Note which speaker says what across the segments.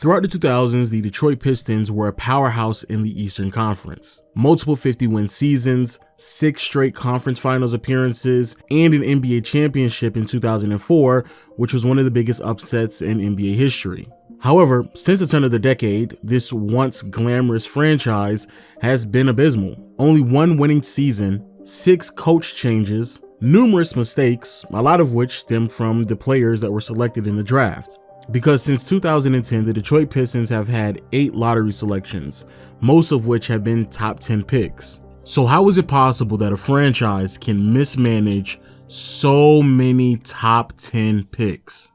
Speaker 1: Throughout the 2000s, the Detroit Pistons were a powerhouse in the Eastern Conference. Multiple 50-win seasons, 6 straight conference finals appearances, and an NBA championship in 2004, which was one of the biggest upsets in NBA history. However, since the turn of the decade, this once glamorous franchise has been abysmal. Only one winning season, 6 coach changes, numerous mistakes, a lot of which stem from the players that were selected in the draft. Because since 2010, the Detroit Pistons have had 8 lottery selections, most of which have been top 10 picks. So how is it possible that a franchise can mismanage so many top 10 picks?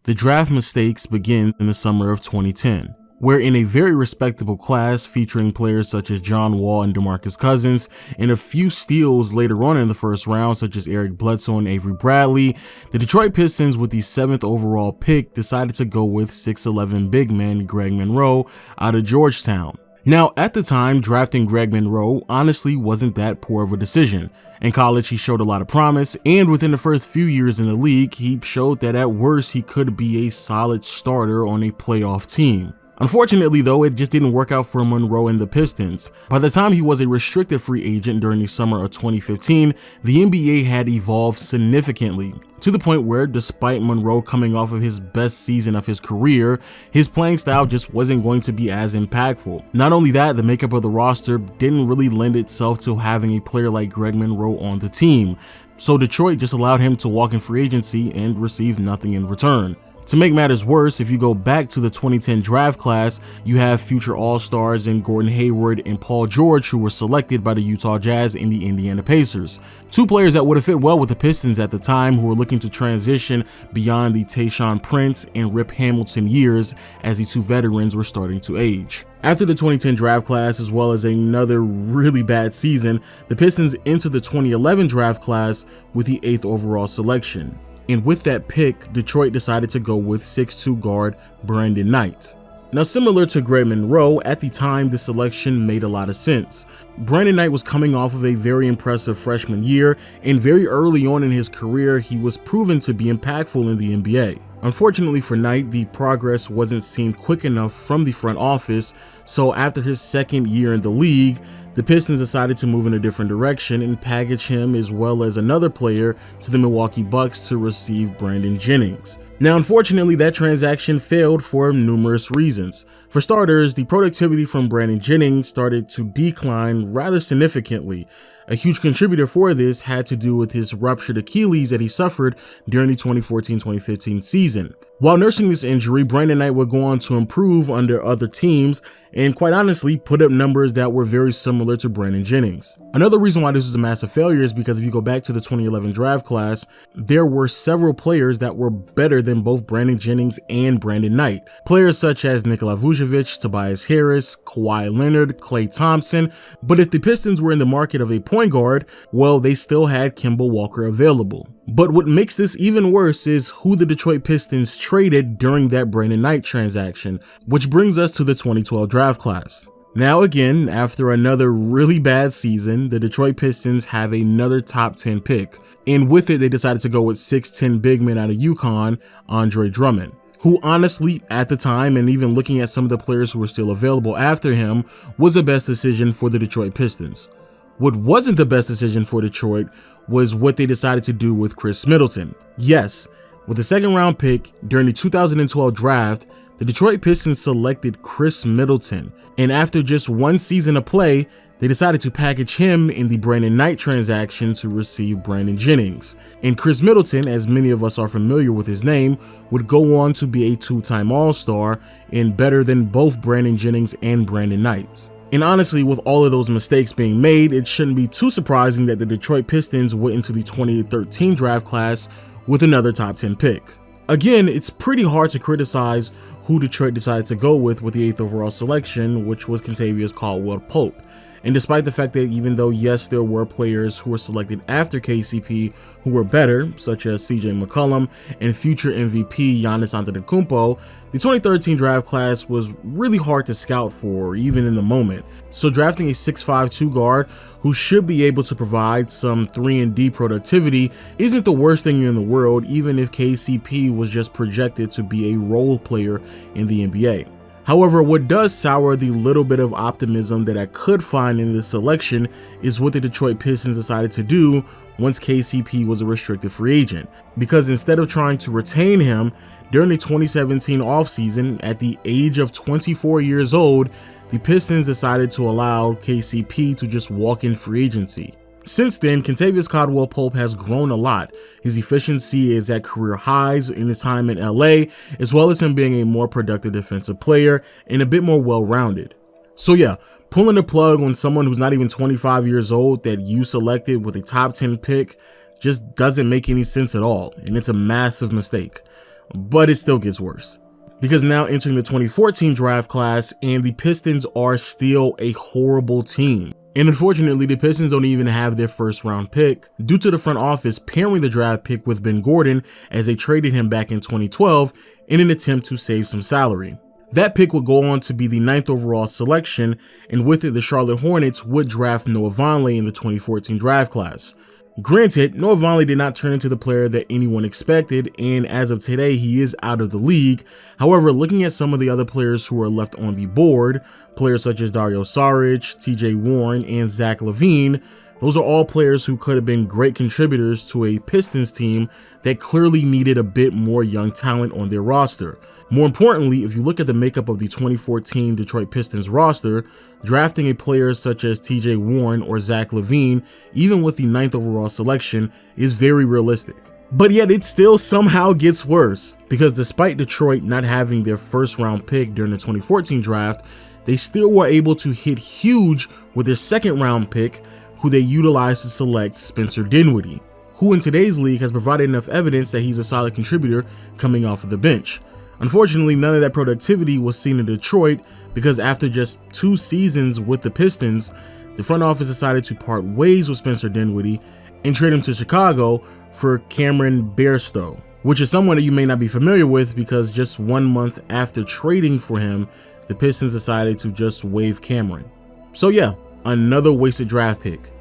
Speaker 1: The draft mistakes begin in the summer of 2010, where in a very respectable class featuring players such as John Wall and DeMarcus Cousins, and a few steals later on in the first round such as Eric Bledsoe and Avery Bradley, the Detroit Pistons with the 7th overall pick decided to go with 6'11" big man Greg Monroe out of Georgetown. Now, at the time, drafting Greg Monroe honestly wasn't that poor of a decision. In college, he showed a lot of promise, and within the first few years in the league, he showed that at worst he could be a solid starter on a playoff team. Unfortunately though, it just didn't work out for Monroe and the Pistons. By the time he was a restricted free agent during the summer of 2015, the NBA had evolved significantly, to the point where despite Monroe coming off of his best season of his career, his playing style just wasn't going to be as impactful. Not only that, the makeup of the roster didn't really lend itself to having a player like Greg Monroe on the team, so Detroit just allowed him to walk in free agency and receive nothing in return. To make matters worse, if you go back to the 2010 draft class, you have future All-Stars in Gordon Hayward and Paul George, who were selected by the Utah Jazz and the Indiana Pacers. 2 players that would have fit well with the Pistons at the time, who were looking to transition beyond the Tayshaun Prince and Rip Hamilton years as the 2 veterans were starting to age. After the 2010 draft class, as well as another really bad season, the Pistons entered the 2011 draft class with the 8th overall selection. And with that pick, Detroit decided to go with 6'2" guard Brandon Knight. Now, similar to Greg Monroe, at the time the selection made a lot of sense. Brandon Knight was coming off of a very impressive freshman year, and very early on in his career, he was proven to be impactful in the NBA. Unfortunately for Knight, the progress wasn't seen quick enough from the front office, so after his second year in the league, the Pistons decided to move in a different direction and package him as well as another player to the Milwaukee Bucks to receive Brandon Jennings. Now, unfortunately, that transaction failed for numerous reasons. For starters, the productivity from Brandon Jennings started to decline rather significantly. A huge contributor for this had to do with his ruptured Achilles that he suffered during the 2014-2015 season. While nursing this injury, Brandon Knight would go on to improve under other teams and quite honestly put up numbers that were very similar to Brandon Jennings. Another reason why this was a massive failure is because if you go back to the 2011 draft class, there were several players that were better than both Brandon Jennings and Brandon Knight. Players such as Nikola Vucevic, Tobias Harris, Kawhi Leonard, Klay Thompson, but if the Pistons were in the market of a point guard, well, they still had Kemba Walker available. But what makes this even worse is who the Detroit Pistons traded during that Brandon Knight transaction, which brings us to the 2012 draft class. Now again, after another really bad season, the Detroit Pistons have another top 10 pick, and with it they decided to go with 6'10" big man out of UConn, Andre Drummond, who honestly at the time, and even looking at some of the players who were still available after him, was the best decision for the Detroit Pistons. What wasn't the best decision for Detroit was what they decided to do with Khris Middleton. Yes, with the 2nd round pick during the 2012 draft, the Detroit Pistons selected Khris Middleton, and after just 1 season of play, they decided to package him in the Brandon Knight transaction to receive Brandon Jennings. And Khris Middleton, as many of us are familiar with his name, would go on to be a 2-time All-Star and better than both Brandon Jennings and Brandon Knight. And honestly, with all of those mistakes being made, it shouldn't be too surprising that the Detroit Pistons went into the 2013 draft class with another top 10 pick. Again, it's pretty hard to criticize who Detroit decided to go with the 8th overall selection, which was Kentavious Caldwell-Pope. And despite the fact that even though, yes, there were players who were selected after KCP who were better, such as CJ McCollum and future MVP Giannis Antetokounmpo, the 2013 draft class was really hard to scout for, even in the moment. So drafting a 6'5" guard who should be able to provide some 3-and-D productivity isn't the worst thing in the world, even if KCP was just projected to be a role player in the NBA. However, what does sour the little bit of optimism that I could find in this selection is what the Detroit Pistons decided to do once KCP was a restricted free agent. Because instead of trying to retain him during the 2017 offseason at the age of 24 years old, the Pistons decided to allow KCP to just walk in free agency. Since then, Caldwell-Pope has grown a lot. His efficiency is at career highs in his time in LA, as well as him being a more productive defensive player and a bit more well-rounded. So yeah, pulling the plug on someone who's not even 25 years old that you selected with a top 10 pick just doesn't make any sense at all, and it's a massive mistake. But it still gets worse. Because now entering the 2014 draft class, and the Pistons are still a horrible team. And unfortunately, the Pistons don't even have their first round pick due to the front office pairing the draft pick with Ben Gordon as they traded him back in 2012 in an attempt to save some salary. That pick would go on to be the 9th overall selection, and with it, the Charlotte Hornets would draft Noah Vonleh in the 2014 draft class. Granted, Noah Vonleh did not turn into the player that anyone expected, and as of today, he is out of the league. However, looking at some of the other players who are left on the board, players such as Dario Saric, TJ Warren, and Zach LaVine, those are all players who could have been great contributors to a Pistons team that clearly needed a bit more young talent on their roster. More importantly, if you look at the makeup of the 2014 Detroit Pistons roster, drafting a player such as TJ Warren or Zach LaVine, even with the 9th overall selection, is very realistic. But yet it still somehow gets worse, because despite Detroit not having their first round pick during the 2014 draft, they still were able to hit huge with their second round pick, who they utilized to select Spencer Dinwiddie, who in today's league has provided enough evidence that he's a solid contributor coming off of the bench. Unfortunately, none of that productivity was seen in Detroit, because after just 2 seasons with the Pistons, the front office decided to part ways with Spencer Dinwiddie and trade him to Chicago for Cameron Bairstow, which is someone that you may not be familiar with, because just 1 month after trading for him, the Pistons decided to just waive Cameron. So yeah, another wasted draft pick.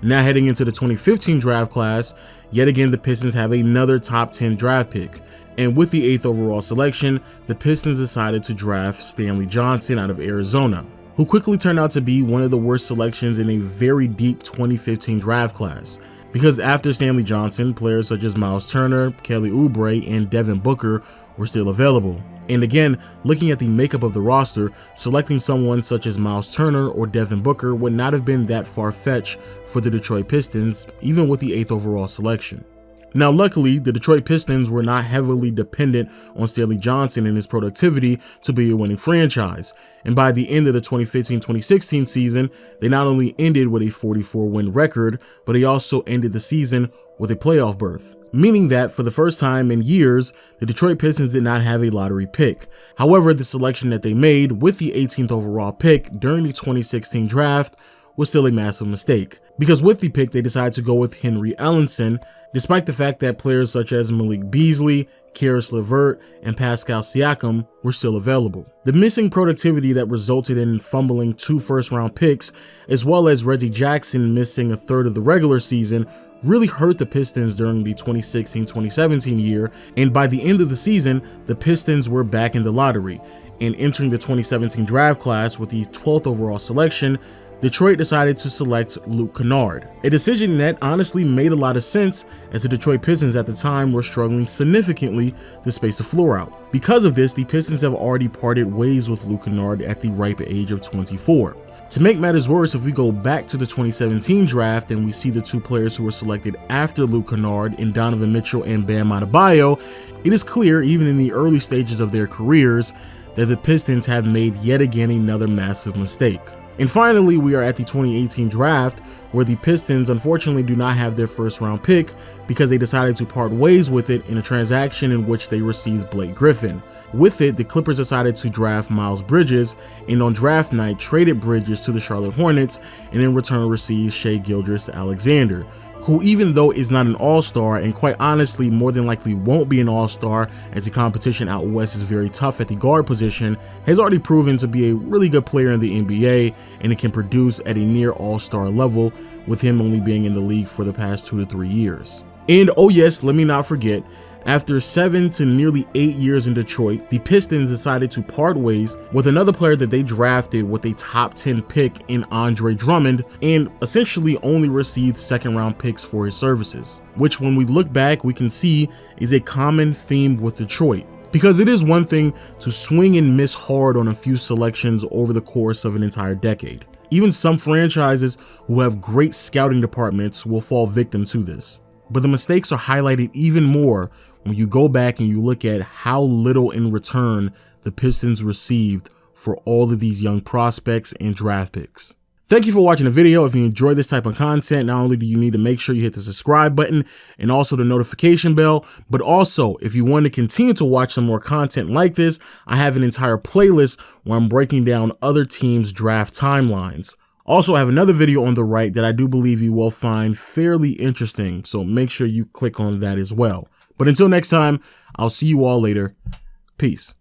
Speaker 1: Now heading into the 2015 draft class, yet again the Pistons have another top 10 draft pick. And with the 8th overall selection, the Pistons decided to draft Stanley Johnson out of Arizona, who quickly turned out to be one of the worst selections in a very deep 2015 draft class. Because after Stanley Johnson, players such as Miles Turner, Kelly Oubre, and Devin Booker were still available. And again, looking at the makeup of the roster, selecting someone such as Miles Turner or Devin Booker would not have been that far-fetched for the Detroit Pistons, even with the 8th overall selection. Now luckily, the Detroit Pistons were not heavily dependent on Stanley Johnson and his productivity to be a winning franchise, and by the end of the 2015-2016 season, they not only ended with a 44-win record, but they also ended the season with a playoff berth, meaning that for the first time in years, the Detroit Pistons did not have a lottery pick. However, the selection that they made with the 18th overall pick during the 2016 draft was still a massive mistake, because with the pick they decided to go with Henry Ellenson, despite the fact that players such as Malik Beasley, Karis LeVert, and Pascal Siakam were still available. The missing productivity that resulted in fumbling 2 first-round picks, as well as Reggie Jackson missing a third of the regular season, really hurt the Pistons during the 2016-2017 year, and by the end of the season, the Pistons were back in the lottery, and entering the 2017 draft class with the 12th overall selection, Detroit decided to select Luke Kennard, a decision that honestly made a lot of sense, as the Detroit Pistons at the time were struggling significantly to space the floor out. Because of this, the Pistons have already parted ways with Luke Kennard at the ripe age of 24. To make matters worse, if we go back to the 2017 draft and we see the 2 players who were selected after Luke Kennard in Donovan Mitchell and Bam Adebayo, it is clear even in the early stages of their careers that the Pistons have made yet again another massive mistake. And finally, we are at the 2018 draft, where the Pistons unfortunately do not have their first round pick because they decided to part ways with it in a transaction in which they received Blake Griffin. With it, the Clippers decided to draft Miles Bridges, and on draft night traded Bridges to the Charlotte Hornets, and in return received Shai Gilgeous-Alexander, who, even though is not an all-star and quite honestly more than likely won't be an all-star as the competition out west is very tough at the guard position, has already proven to be a really good player in the NBA, and it can produce at a near all-star level, with him only being in the league for the past 2 to 3 years. And oh yes, let me not forget, after 7 to nearly 8 years in Detroit, the Pistons decided to part ways with another player that they drafted with a top 10 pick in Andre Drummond, and essentially only received second-round picks for his services, which when we look back we can see is a common theme with Detroit. Because it is one thing to swing and miss hard on a few selections over the course of an entire decade. Even some franchises who have great scouting departments will fall victim to this. But the mistakes are highlighted even more when you go back and you look at how little in return the Pistons received for all of these young prospects and draft picks. Thank you for watching the video. If you enjoy this type of content, not only do you need to make sure you hit the subscribe button and also the notification bell, but also if you want to continue to watch some more content like this, I have an entire playlist where I'm breaking down other teams' draft timelines. Also, I have another video on the right that I do believe you will find fairly interesting, so make sure you click on that as well. But until next time, I'll see you all later. Peace.